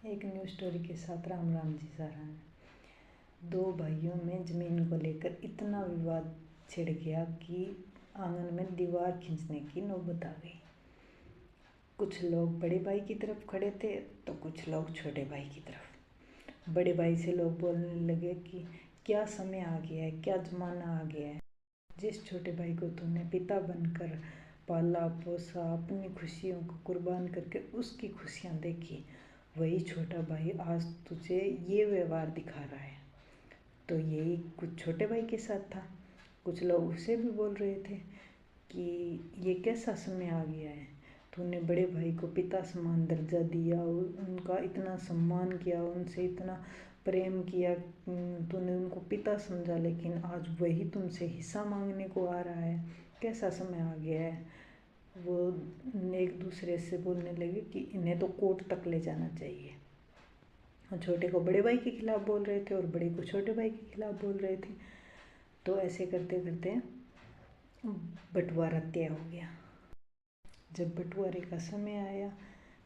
एक new story के साथ राम राम जी सारा। दो भाइयों में ज़मीन को लेकर इतना विवाद छिड़ गया कि आंगन में दीवार खींचने की नौबत आ गई। कुछ लोग बड़े भाई की तरफ खड़े थे तो कुछ लोग छोटे भाई की तरफ। बड़े भाई से लोग बोलने लगे कि क्या समय आ गया है, क्या ज़माना आ गया है। जिस छोटे भाई को तूने पिता बनकर पाला पोसा, अपनी खुशियों को कुर्बान करके उसकी खुशियाँ देखी, वही छोटा भाई आज तुझे ये व्यवहार दिखा रहा है। तो यही कुछ छोटे भाई के साथ था। कुछ लोग उसे भी बोल रहे थे कि ये कैसा समय आ गया है, तूने बड़े भाई को पिता समान दर्जा दिया, उनका इतना सम्मान किया, उनसे इतना प्रेम किया, तूने उनको पिता समझा, लेकिन आज वही तुमसे हिस्सा मांगने को आ रहा है। कैसा समय आ गया है। वो एक दूसरे से बोलने लगे कि इन्हें तो कोर्ट तक ले जाना चाहिए। और छोटे को बड़े भाई के खिलाफ़ बोल रहे थे और बड़े को छोटे भाई के खिलाफ़ बोल रहे थे। तो ऐसे करते करते बंटवारा तय हो गया। जब बंटवारे का समय आया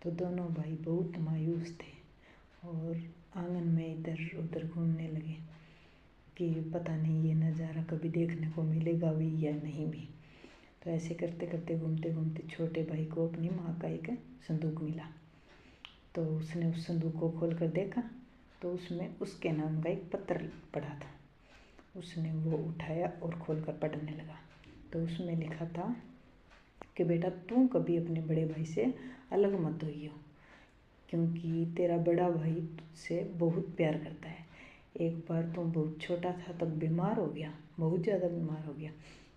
तो दोनों भाई बहुत मायूस थे और आंगन में इधर उधर घूमने लगे कि पता नहीं ये नज़ारा कभी देखने को मिलेगा भी या नहीं भी। तो ऐसे करते करते घूमते घूमते छोटे भाई को अपनी माँ का एक संदूक मिला। तो उसने उस संदूक को खोल कर देखा तो उसमें उसके नाम का एक पत्र पड़ा था। उसने वो उठाया और खोल कर पढ़ने लगा। तो उसमें लिखा था कि बेटा तू कभी अपने बड़े भाई से अलग मत होइयो, क्योंकि तेरा बड़ा भाई तुझसे बहुत प्यार करता है। एक बार तू बहुत छोटा था तब बीमार हो गया, बहुत ज़्यादा बीमार हो गया।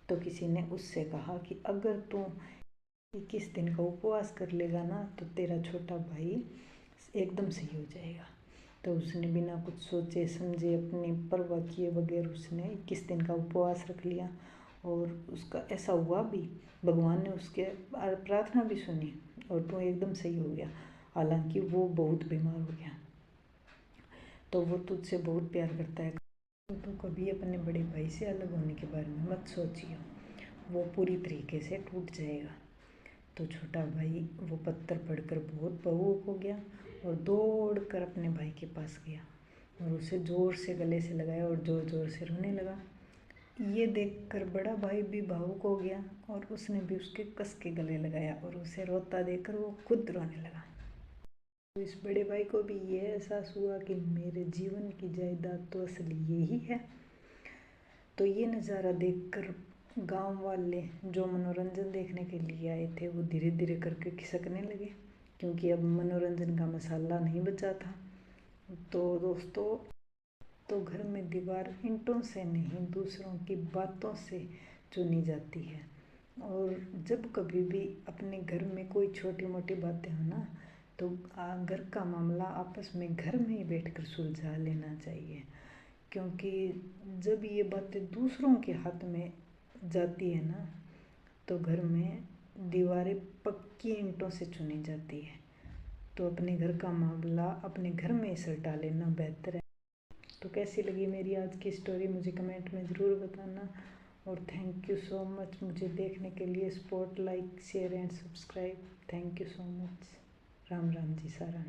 तो किसी ने उससे कहा कि अगर तू 21 दिन का उपवास कर लेगा ना तो तेरा छोटा भाई एकदम सही हो जाएगा। तो उसने बिना कुछ सोचे समझे अपनी परवाह किए बगैर उसने 21 दिन का उपवास रख लिया और उसका ऐसा हुआ भी। भगवान ने उसके प्रार्थना भी सुनी और वो एकदम सही हो गया। हालांकि वो बहुत बीमार हो गया। तो वो तुझसे बहुत प्यार करता है, तो कभी अपने बड़े भाई से अलग होने के बारे में मत सोचिए, वो पूरी तरीके से टूट जाएगा। तो छोटा भाई वो पत्थर पढ़कर बहुत भावुक हो गया और दौड़कर अपने भाई के पास गया और उसे ज़ोर से गले से लगाया और ज़ोर ज़ोर से रोने लगा। ये देखकर बड़ा भाई भी भावुक हो गया और उसने भी उसके कस के गले लगाया और उसे रोता देखकर वो खुद रोने लगा। तो इस बड़े भाई को भी ये एहसास हुआ कि मेरे जीवन की जायदाद तो असली यही है। तो ये नज़ारा देखकर गांव वाले जो मनोरंजन देखने के लिए आए थे वो धीरे धीरे करके खिसकने लगे, क्योंकि अब मनोरंजन का मसाला नहीं बचा था। तो दोस्तों, तो घर में दीवार ईंटों से नहीं दूसरों की बातों से चुनी जाती है। और जब कभी भी अपने घर में कोई छोटी मोटी बातें हो ना तो घर का मामला आपस में घर में ही बैठकर सुलझा लेना चाहिए, क्योंकि जब ये बातें दूसरों के हाथ में जाती है ना तो घर में दीवारें पक्की ईंटों से चुनी जाती है। तो अपने घर का मामला अपने घर में सुलझा लेना बेहतर है। तो कैसी लगी मेरी आज की स्टोरी मुझे कमेंट में ज़रूर बताना। और थैंक यू सो मच मुझे देखने के लिए। Support, like, share and subscribe. Thank you so much. Ram Ram ji सारा।